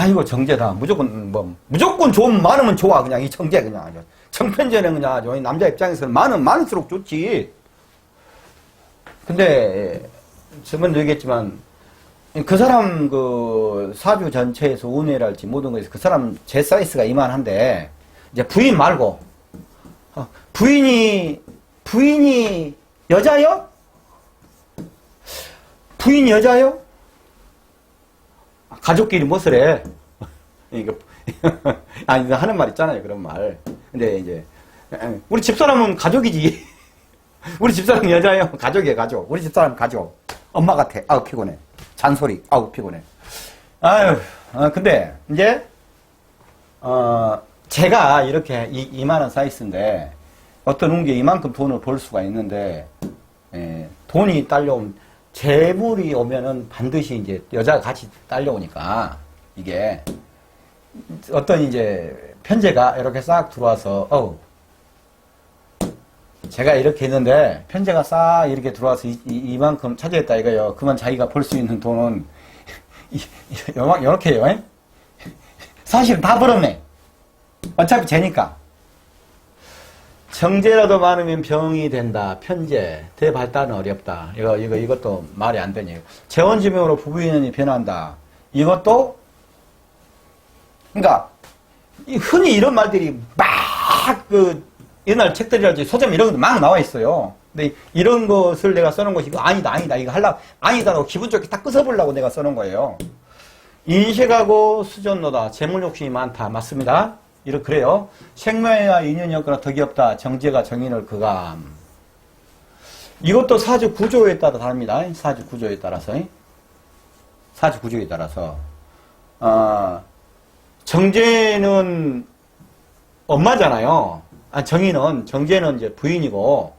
이거 정제다. 무조건 좀 많으면 좋아. 그냥 이 정제 그냥 아주. 정편제는 그냥 아주 남자 입장에서는 많을수록 좋지. 근데 저번도 얘기했지만 그 사람 그 사주 전체에서 운해랄지 모든 것에서 그 사람 제 사이즈가 이만한데 이제 부인 말고 부인이 여자요? 부인 여자요? 가족끼리 무엇을 해? 이거 하는 말 있잖아요. 그런 말. 근데 이제 우리 집사람은 가족이지. 우리 집사람 여자예요. 가족이에요. 가족. 우리 집사람 가족. 엄마 같아. 피곤해. 잔소리. 피곤해. 근데 이제 제가 이렇게 2만 원 사이즈인데 어떤 운기에 이만큼 돈을 벌 수가 있는데 돈이 딸려오면 재물이 오면은 반드시 이제 여자가 같이 딸려오니까 이게 어떤 이제 편제가 이렇게 싹 들어와서 제가 이렇게 했는데 편제가 싹 이렇게 들어와서 이만큼 차지했다 이거요. 그만 자기가 벌 수 있는 돈은 이렇게 해요. 사실 다 벌었네. 어차피 재니까. 정제라도 많으면 병이 된다. 편제. 대발달은 어렵다. 이것도 말이 안 되네요. 재원지명으로 부부인연이 변한다. 이것도, 그러니까, 흔히 이런 말들이 옛날 책들이랄지 소점 이런 것도 막 나와 있어요. 근데 이런 것을 내가 써놓은 것이 아니다. 이거 아니다라고 기분 좋게 딱 끄서보려고 내가 써놓은 거예요. 인식하고 수전노다. 재물 욕심이 많다. 맞습니다. 그래요. 생명이나 인연이 없거나 덕이 없다. 정제가 정인을 그감. 이것도 사주 구조에 따라 다릅니다. 사주 구조에 따라서. 정제는 엄마잖아요. 정제는 이제 부인이고,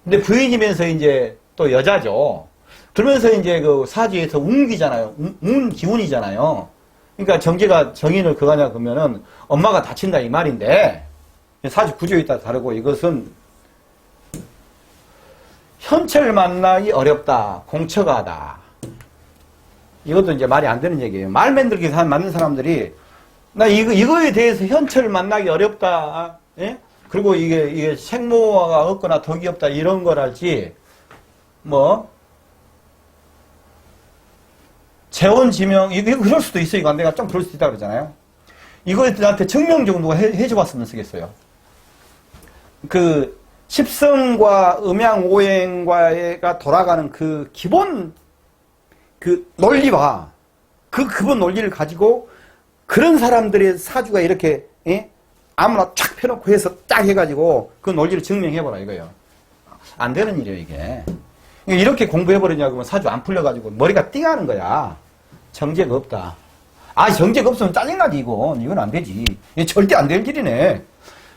근데 부인이면서 이제 또 여자죠. 그러면서 이제 그 사주에서 운기잖아요. 운 기운이잖아요. 그러니까 정제가 정인을 그거냐 그러면은 엄마가 다친다 이 말인데, 사주 구조에 따라 다르고, 이것은 현철 만나기 어렵다, 공처가하다. 이것도 이제 말이 안 되는 얘기예요. 말 만들기 맞는 사람들이, 나 이거에 대해서 현철 만나기 어렵다, 예? 그리고 이게 생모가 없거나 덕이 없다, 이런 거랄지, 재혼지명, 이거 그럴 수도 있어. 이거 내가 좀 그럴 수도 있다 그러잖아요. 이거에 나한테 증명 정도가 해줘봤으면 쓰겠어요. 그, 십성과 음양오행과가 돌아가는 그 기본, 그 논리와 그 기본 논리를 가지고 그런 사람들의 사주가 이렇게, 예? 아무나 쫙 펴놓고 해서 딱 해가지고 그 논리를 증명해보라 이거예요. 안 되는 일이에요, 이게. 이렇게 공부해버리냐고 하면 사주 안 풀려가지고 머리가 띵하는 거야. 정제가 없다. 정제가 없으면 짜증나지, 이건 안 되지. 이게 절대 안 될 일이네.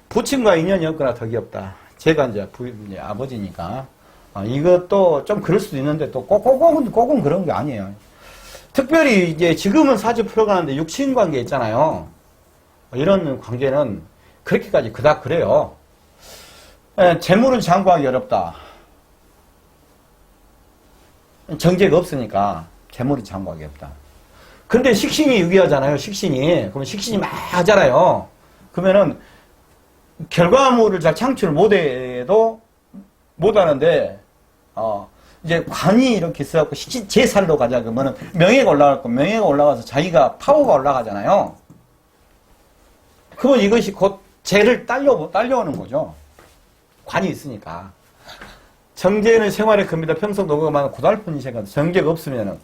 부친과 인연이 없거나 덕이 없다. 제가 이제 아버지니까. 이것도 좀 그럴 수도 있는데 또 꼭은 그런 게 아니에요. 특별히 이제 지금은 사주 풀어가는데 육친 관계 있잖아요. 이런 관계는 그렇게까지 그닥 그래요. 재물은 장구하기 어렵다. 정제가 없으니까 재물이 장구하기 어렵다. 근데 식신이 유기하잖아요. 식신이. 그러면 식신이 막 하잖아요. 그러면은 결과물을 잘 창출을 못해도 못하는데 이제 관이 이렇게 있어갖고 제살로 가자 그러면은 명예가 올라갈 거 명예가 올라가서 자기가 파워가 올라가잖아요. 그러면 이것이 곧 재를 딸려오는 거죠. 관이 있으니까. 정제는 생활의 금이다. 평소 노고가 많은 고달픈 인생가 정제가 없으면은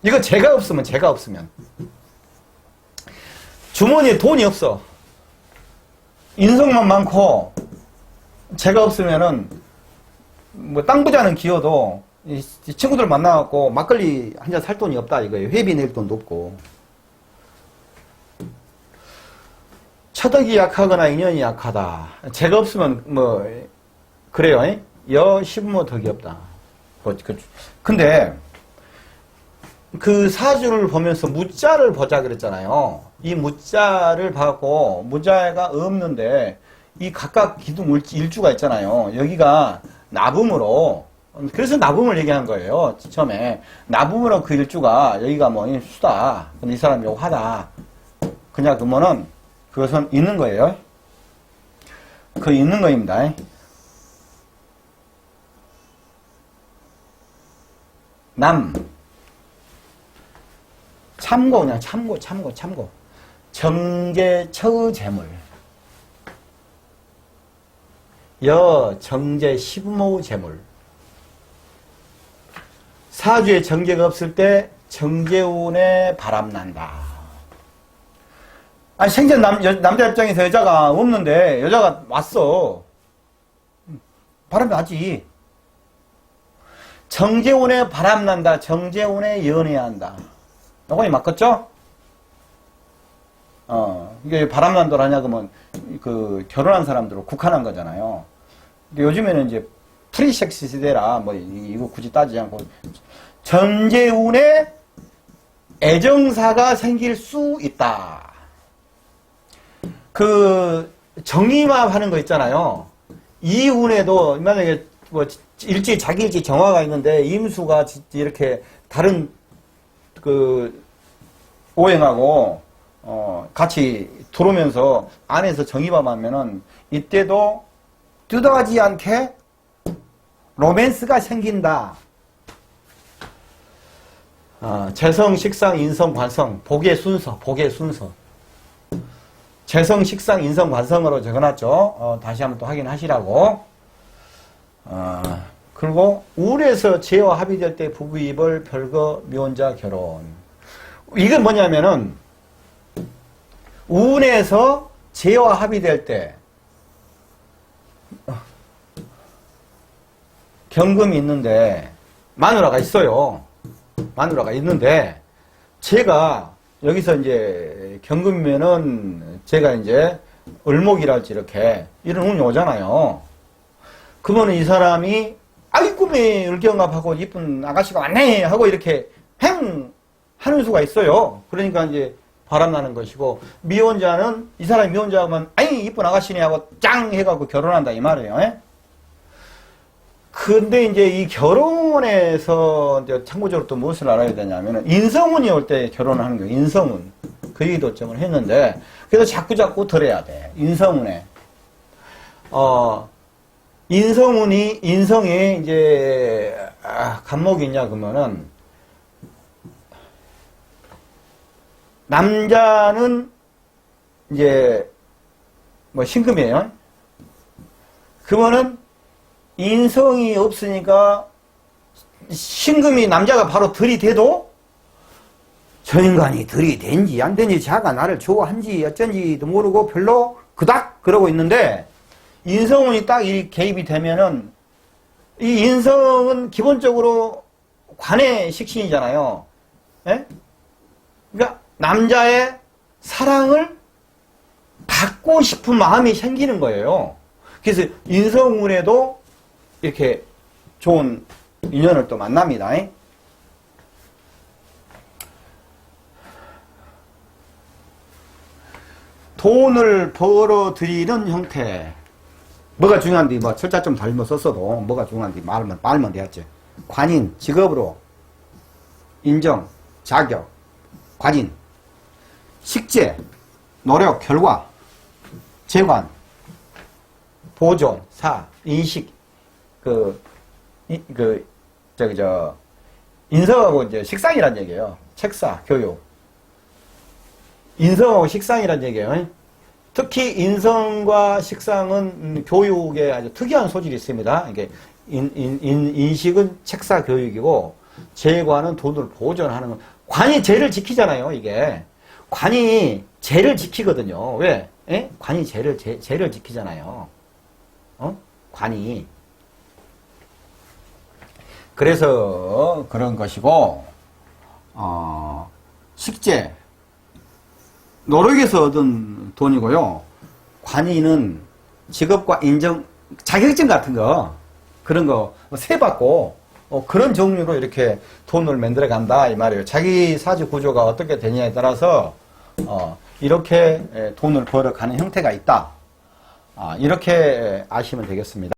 이거 재가 없으면 주머니에 돈이 없어. 인성만 많고 재가 없으면은 땅 부자는 기어도 이 친구들 만나갖고 막걸리 한 잔 살 돈이 없다 이거예요. 회비 낼 돈도 없고. 처덕이 약하거나 인연이 약하다. 재가 없으면 그래요. 여 시부모 덕이 없다. 근데 그 사주를 보면서 무자를 보자 그랬잖아요. 이 무자를 봐갖고 무자가 없는데 이 각각 기둥 일주가 있잖아요. 여기가 나붐으로, 그래서 나붐을 얘기한 거예요. 처음에 나붐으로 그 일주가 여기가 수다. 근데 이 사람이 화다. 그냥 그러면은 그것은 있는 거예요. 그 있는 거입니다. 그냥 참고. 정제 처의 재물. 정제 시부모 재물. 사주에 정제가 없을 때 정제운에 바람난다. 생전 남자 입장에서 여자가 없는데 여자가 왔어. 바람이 나지. 정제운에 바람난다. 정제운에 연애해야 한다. 요거이 맞겠죠? 이게 바람난다라냐 그러면 결혼한 사람들로 국한한 거잖아요. 근데 요즘에는 이제 프리섹스 시대라 이거 굳이 따지지 않고 정제운에 애정사가 생길 수 있다. 정임화 하는 거 있잖아요. 이 운에도 만약에 자기 일지 정화가 있는데 임수가 이렇게 다른 오행하고 같이 들어오면서 안에서 정입하면은 이때도 뜯어가지 않게 로맨스가 생긴다. 재성, 식상, 인성, 관성, 복의 순서. 재성, 식상, 인성, 관성으로 적어놨죠. 다시 한번 또 확인하시라고. 그리고 우울에서 재와 합의될 때 부부 이별, 별거, 미혼자, 결혼. 이건 뭐냐면은 운에서 재와 합의될 때 경금이 있는데 마누라가 있어요. 마누라가 있는데 제가 여기서 이제 경금이면은 제가 이제 을목이랄지 이렇게 이런 운이 오잖아요. 그러면 이 사람이 아이 꿈에 을경합하고 이쁜 아가씨가 왔네 하고 이렇게 행 하는 수가 있어요. 그러니까 이제 바람나는 것이고, 미혼자는 이 사람이 미혼자면 아이 이쁜 아가씨네 하고 짱 해갖고 결혼한다 이 말이에요. 예? 근데 이제 이 결혼에서 이제 참고적으로 또 무엇을 알아야 되냐면은 인성운이 올 때 결혼하는 거예요. 인성운. 그 얘기 도점을 했는데, 그래서 자꾸 들어야 돼. 인성운에. 인성에 이제, 간목이 있냐, 그러면은, 남자는 이제, 뭐, 신금이에요. 그러면은, 인성이 없으니까, 신금이 남자가 바로 들이대도, 저 인간이 들이댄지 안 된지 자가 나를 좋아한지 어쩐지도 모르고 별로 그닥 그러고 있는데, 인성운이 딱 이 개입이 되면은, 이 인성은 기본적으로 관의 식신이잖아요. 예? 그러니까 남자의 사랑을 받고 싶은 마음이 생기는 거예요. 그래서 인성운에도 이렇게 좋은 인연을 또 만납니다. 돈을 벌어들이는 형태. 뭐가 중요한데, 뭐, 철자 좀 덜 썼어도, 뭐가 중요한데, 말면 되었지. 관인, 직업으로, 인정, 자격, 관인, 식재, 노력, 결과, 재관, 보존, 사, 인식, 인성하고 이제 식상이란 얘기예요. 책사, 교육. 인성하고 식상이란 얘기예요. 특히 인성과 식상은 교육에 아주 특이한 소질이 있습니다. 이게 인식은 책사 교육이고, 재관은 돈을 보존하는 거. 관이 재를 지키잖아요, 이게. 관이 재를 지키거든요. 왜? 에? 관이 재를 지키잖아요. 관이. 그래서 그런 것이고, 식재. 노력에서 얻은 돈이고요. 관이는 직업과 인정, 자격증 같은 거, 그런 거, 세받고, 그런 종류로 이렇게 돈을 만들어 간다, 이 말이에요. 자기 사주 구조가 어떻게 되냐에 따라서, 이렇게 돈을 벌어가는 형태가 있다. 이렇게 아시면 되겠습니다.